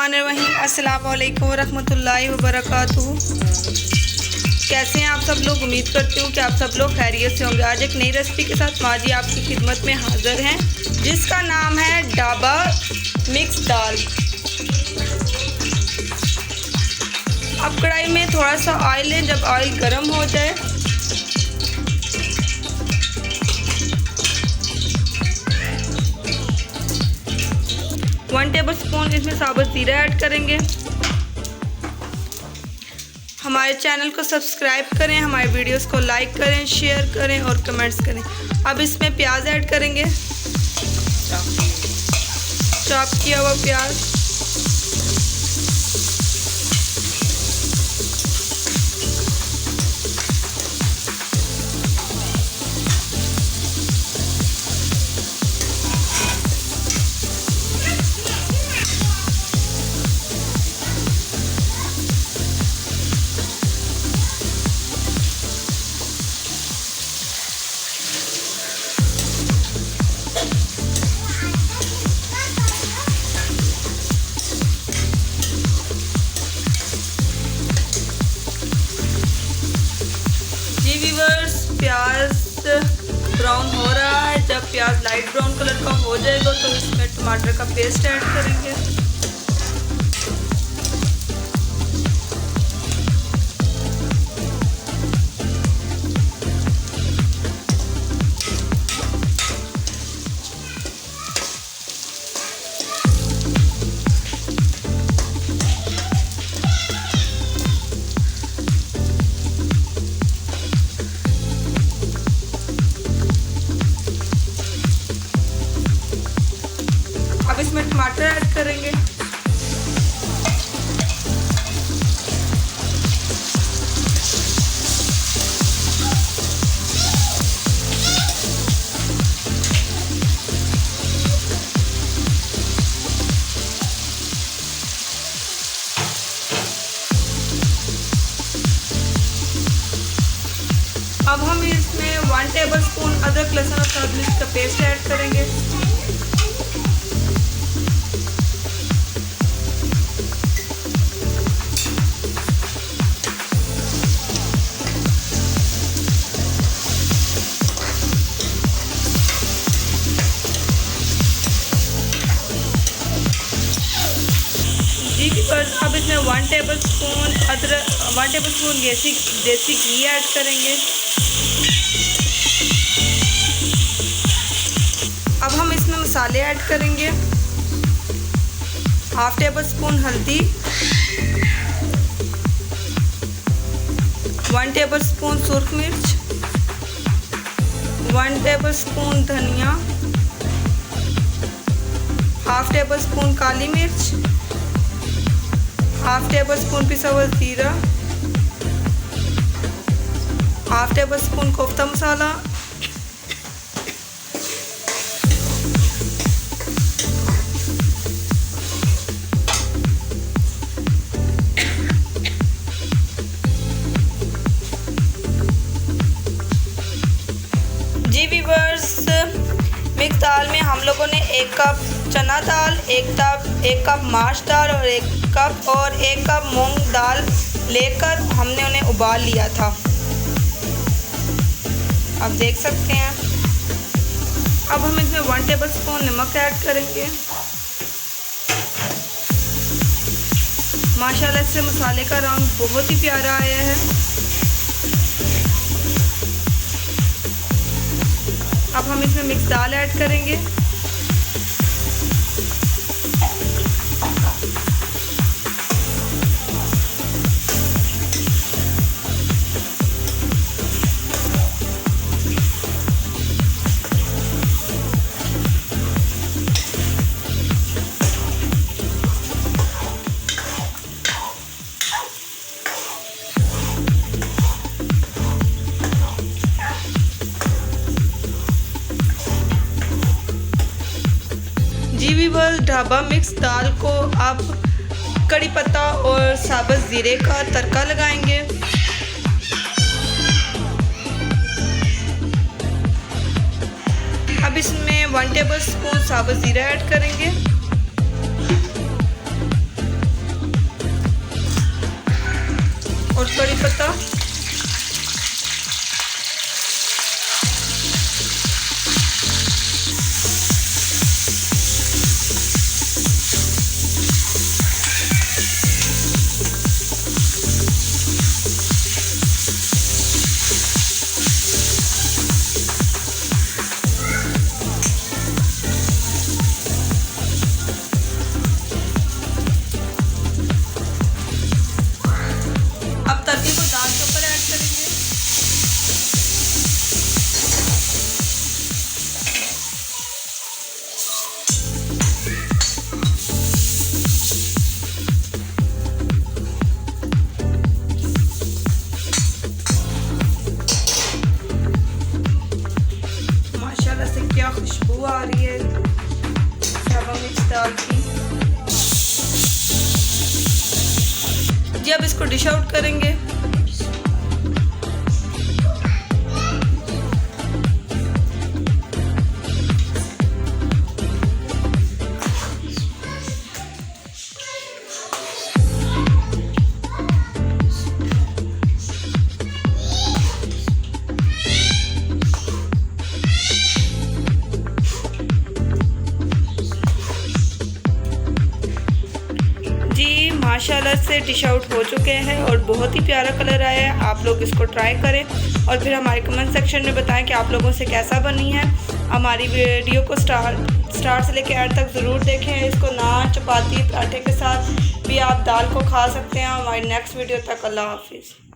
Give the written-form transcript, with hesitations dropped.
बिस्मिल्लाहिर्रहमानिर्रहीम। अस्सलाम वालेकुम रहमतुल्लाहि व बरकातुहू। कैसे हैं आप सब लोग? उम्मीद करती हूँ कि आप सब लोग खैरियत से होंगे। आज एक नई रेसिपी के साथ माँ जी आपकी खिदमत में हाजिर हैं, जिसका नाम है ढाबा मिक्स दाल। अब कढ़ाई में थोड़ा सा ऑयल लें। जब ऑयल गर्म हो जाए वन टेबल स्पून इसमें साबुत ज़ीरा ऐड करेंगे। हमारे चैनल को सब्सक्राइब करें, हमारे वीडियोस को लाइक करें, शेयर करें और कमेंट्स करें। अब इसमें प्याज ऐड करेंगे, चॉप किया हुआ प्याज। प्याज ब्राउन हो रहा है। जब प्याज लाइट ब्राउन कलर का हो जाएगा तो इसमें टमाटर का पेस्ट ऐड करेंगे। अब इसमें टमाटर ऐड करेंगे। अब हम इसमें 1 टेबल स्पून अदरक लहसुन और काली मिर्च का पेस्ट ऐड करेंगे। अब इसमें 1 टेबल स्पून देसी घी ऐड करेंगे। अब हम इसमें मसाले ऐड करेंगे। 1/2 टेबल स्पून हल्दी, 1 टेबल स्पून सुर्ख मिर्च, 1 टेबल स्पून धनिया, 1/2 टेबल स्पून काली मिर्च, 1/2 टेबल स्पून पिसा हुआ जीरा, 1/2 टेबल स्पून कोफ्ता मसाला, जी व्यूअर्स, मिक्स दाल में हम लोगों ने 1 कप चना दाल, 1 कप माश दाल और 1 कप मूंग दाल लेकर हमने उन्हें उबाल लिया था। आप देख सकते हैं। अब हम इसमें 1 टेबल स्पून नमक ऐड करेंगे। माशाल्लाह से मसाले का रंग बहुत ही प्यारा आया है। अब हम इसमें मिक्स दाल ऐड करेंगे। जी व्यूअर्स, ढाबा मिक्स दाल को आप कड़ी पत्ता और साबुत ज़ीरे का तड़का लगाएंगे। अब इसमें 1 टेबल स्पून साबुत ज़ीरा ऐड करेंगे। कड़ी पत्ता। तड़के को दाल के ऊपर ऐड करेंगे। माशाल्लाह से क्या खुशबू आ रही है ढाबा मिर्च दाल की। जी अब इसको डिश आउट करेंगे। माशाल्लाह से डिश आउट हो चुके हैं और बहुत ही प्यारा कलर आया है। आप लोग इसको ट्राई करें और फिर हमारे कमेंट सेक्शन में बताएं कि आप लोगों से कैसा बनी है। हमारी वीडियो को स्टार्ट से लेकर एंड तक ज़रूर देखें। इसको नान, चपाती, पराठे के साथ भी आप दाल को खा सकते हैं। हमारी नेक्स्ट वीडियो तक अल्लाह हाफिज़।